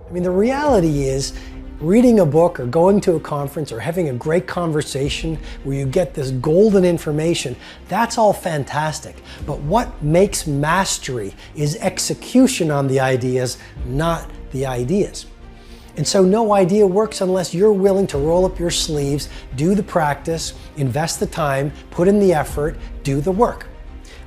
I mean, the reality is, reading a book or going to a conference or having a great conversation where you get this golden information, that's all fantastic. But what makes mastery is execution on the ideas, not the ideas. And so no idea works unless you're willing to roll up your sleeves, do the practice, invest the time, put in the effort, do the work.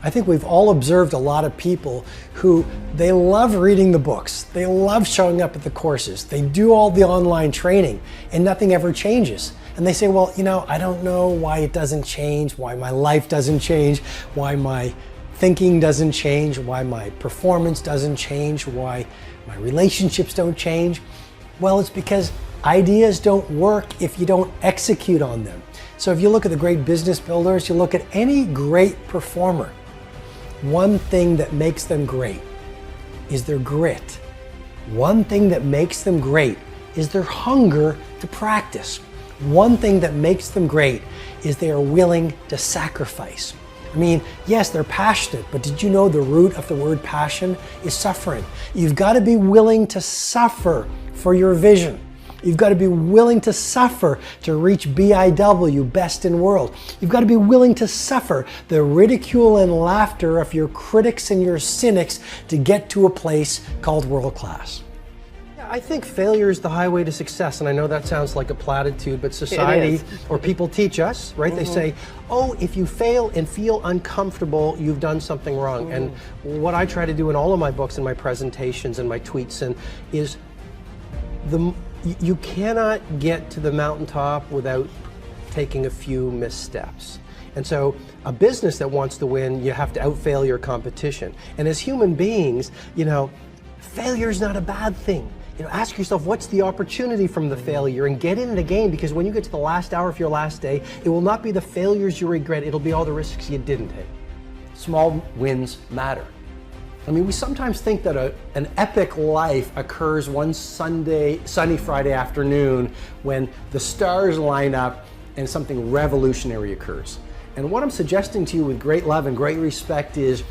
I think we've all observed a lot of people who they love reading the books, they love showing up at the courses, they do all the online training, and nothing ever changes. And they say, well, I don't know why it doesn't change, why my life doesn't change, why my thinking doesn't change, why my performance doesn't change, why my relationships don't change. Well, it's because ideas don't work if you don't execute on them. So if you look at the great business builders, you look at any great performer, one thing that makes them great is their grit. One thing that makes them great is their hunger to practice. One thing that makes them great is they are willing to sacrifice. I mean, yes, they're passionate, but did you know the root of the word passion is suffering? You've got to be willing to suffer for your vision. You've got to be willing to suffer to reach BIW, best in world. You've got to be willing to suffer the ridicule and laughter of your critics and your cynics to get to a place called world class. I think failure is the highway to success, and I know that sounds like a platitude, but society or people teach us, right? They say, oh, if you fail and feel uncomfortable, you've done something wrong. And what I try to do in all of my books and my presentations and my tweets is you cannot get to the mountaintop without taking a few missteps. And so a business that wants to win, you have to outfail your competition. And as human beings, failure is not a bad thing. Ask yourself, what's the opportunity from the failure, and get in it again, because when you get to the last hour of your last day, it will not be the failures you regret, it'll be all the risks you didn't take. Small wins matter. I mean, we sometimes think that an epic life occurs one sunny Friday afternoon when the stars line up and something revolutionary occurs. And what I'm suggesting to you with great love and great respect is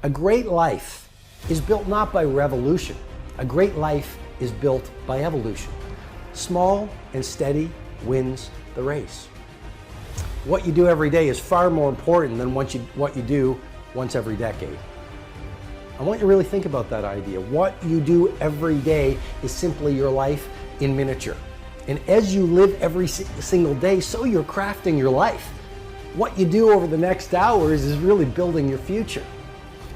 a great life is built not by revolution. A great life is built by evolution. Small and steady wins the race. What you do every day is far more important than what you do once every decade. I want you to really think about that idea. What you do every day is simply your life in miniature. And as you live every single day, so you're crafting your life. What you do over the next hours is really building your future.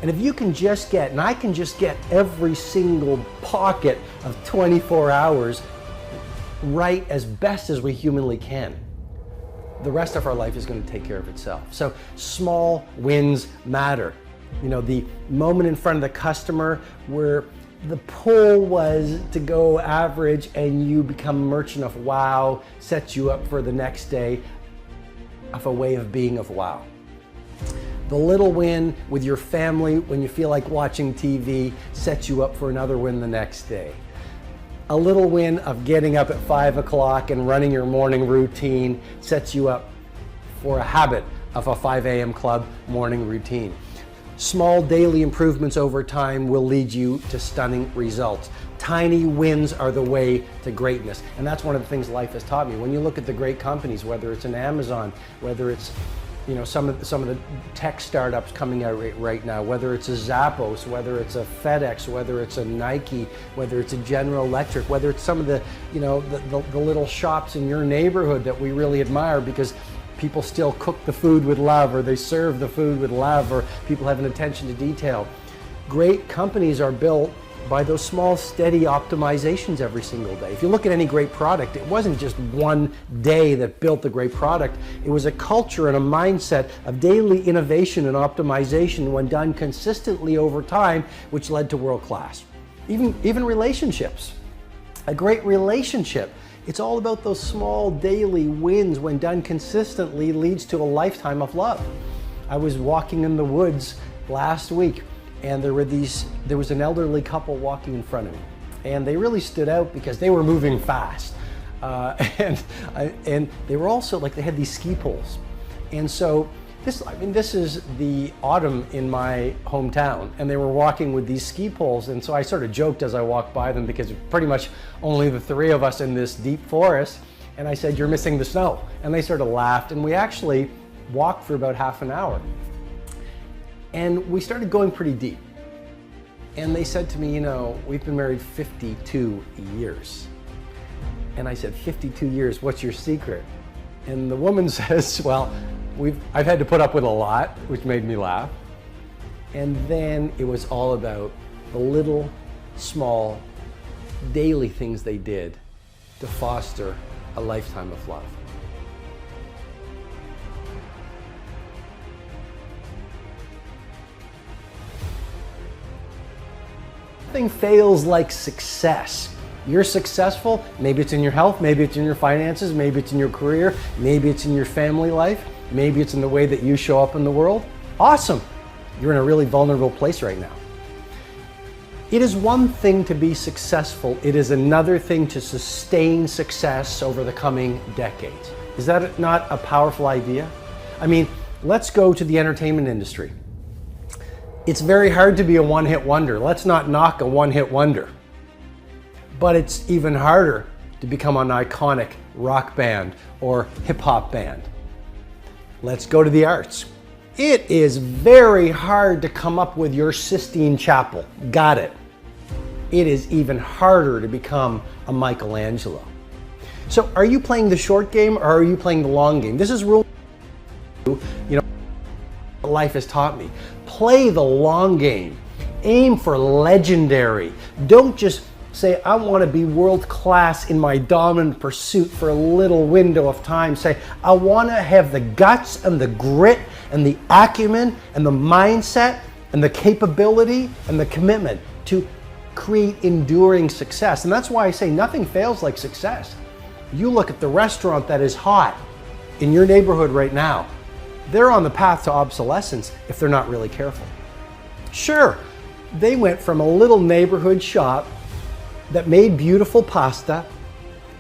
And if you can just get, and I can just get every single pocket of 24 hours right as best as we humanly can, the rest of our life is going to take care of itself. So small wins matter. The moment in front of the customer where the pull was to go average and you become a merchant of wow sets you up for the next day of a way of being of wow. The little win with your family when you feel like watching TV sets you up for another win the next day. A little win of getting up at 5 o'clock and running your morning routine sets you up for a habit of a 5 a.m. club morning routine. Small daily improvements over time will lead you to stunning results. Tiny wins are the way to greatness. And that's one of the things life has taught me. When you look at the great companies, whether it's an Amazon, whether it's some of the tech startups coming out right now, whether it's a Zappos, whether it's a FedEx, whether it's a Nike, whether it's a General Electric, whether it's some of the little shops in your neighborhood that we really admire because people still cook the food with love, or they serve the food with love, or people have an attention to detail. Great companies are built by those small, steady optimizations every single day. If you look at any great product, it wasn't just one day that built the great product. It was a culture and a mindset of daily innovation and optimization when done consistently over time, which led to world class. Even relationships. A great relationship, it's all about those small daily wins when done consistently leads to a lifetime of love. I was walking in the woods last week and there was an elderly couple walking in front of me. And they really stood out because they were moving fast. And they were also they had these ski poles. And so This is the autumn in my hometown, and they were walking with these ski poles, and so I sort of joked as I walked by them because pretty much only the three of us in this deep forest, and I said, "You're missing the snow." And they sort of laughed, and we actually walked for about half an hour. And we started going pretty deep. And they said to me, "We've been married 52 years. And I said, 52 years, what's your secret? And the woman says, "Well, I've had to put up with a lot," which made me laugh. And then it was all about the little, small, daily things they did to foster a lifetime of love. Nothing fails like success. You're successful, maybe it's in your health, maybe it's in your finances, maybe it's in your career, maybe it's in your family life, maybe it's in the way that you show up in the world. Awesome. You're in a really vulnerable place right now. It is one thing to be successful. It is another thing to sustain success over the coming decades. Is that not a powerful idea? Let's go to the entertainment industry. It's very hard to be a one-hit wonder. Let's not knock a one-hit wonder. But it's even harder to become an iconic rock band or hip-hop band. Let's go to the arts. It is very hard to come up with your Sistine Chapel. Got it. It is even harder to become a Michelangelo. So are you playing the short game or are you playing the long game? This is rule, life has taught me. Play the long game. Aim for legendary. Don't just say, "I want to be world class in my dominant pursuit for a little window of time." Say, "I want to have the guts and the grit and the acumen and the mindset and the capability and the commitment to create enduring success." And that's why I say nothing fails like success. You look at the restaurant that is hot in your neighborhood right now. They're on the path to obsolescence if they're not really careful. Sure, they went from a little neighborhood shop that made beautiful pasta,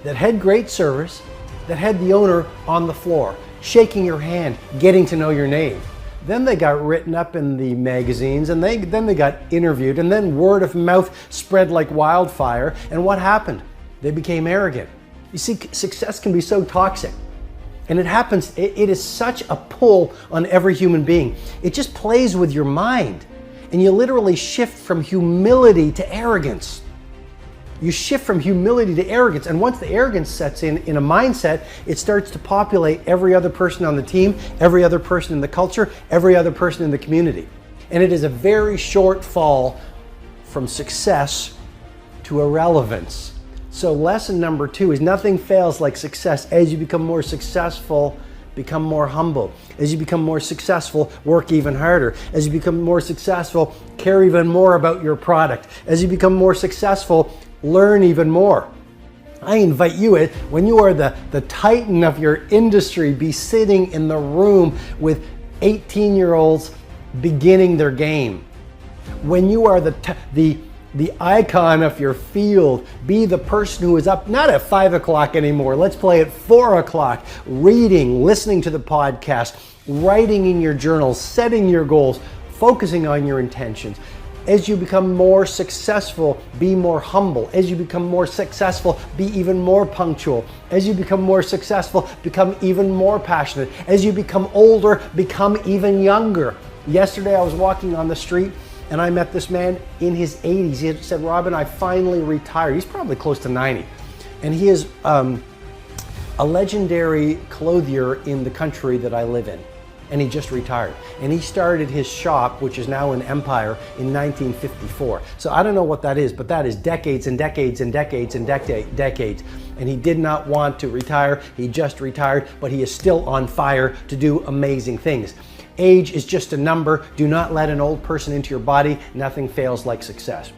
that had great service, that had the owner on the floor, shaking your hand, getting to know your name. Then they got written up in the magazines, and then they got interviewed, and then word of mouth spread like wildfire. And what happened? They became arrogant. You see, success can be so toxic. And it happens, it is such a pull on every human being. It just plays with your mind. And you literally shift from humility to arrogance. You shift from humility to arrogance. And once the arrogance sets in a mindset, it starts to populate every other person on the team, every other person in the culture, every other person in the community. And it is a very short fall from success to irrelevance. So lesson number 2 is nothing fails like success. As you become more successful, become more humble. As you become more successful, work even harder. As you become more successful, care even more about your product. As you become more successful, learn even more. I invite you, when you are the titan of your industry, be sitting in the room with 18-year-olds beginning their game. When you are the icon of your field, be the person who is up not at 5 o'clock anymore. Let's play at 4 o'clock, reading, listening to the podcast, writing in your journals, setting your goals, focusing on your intentions. As you become more successful, be more humble. As you become more successful, be even more punctual. As you become more successful, become even more passionate. As you become older, become even younger. Yesterday I was walking on the street and I met this man in his 80s. He said, "Robin, I finally retired." He's probably close to 90. And he is a legendary clothier in the country that I live in. And he just retired. And he started his shop, which is now an empire, in 1954. So I don't know what that is, but that is decades and decades and decades and decades. And he did not want to retire. He just retired, but he is still on fire to do amazing things. Age is just a number. Do not let an old person into your body. Nothing fails like success.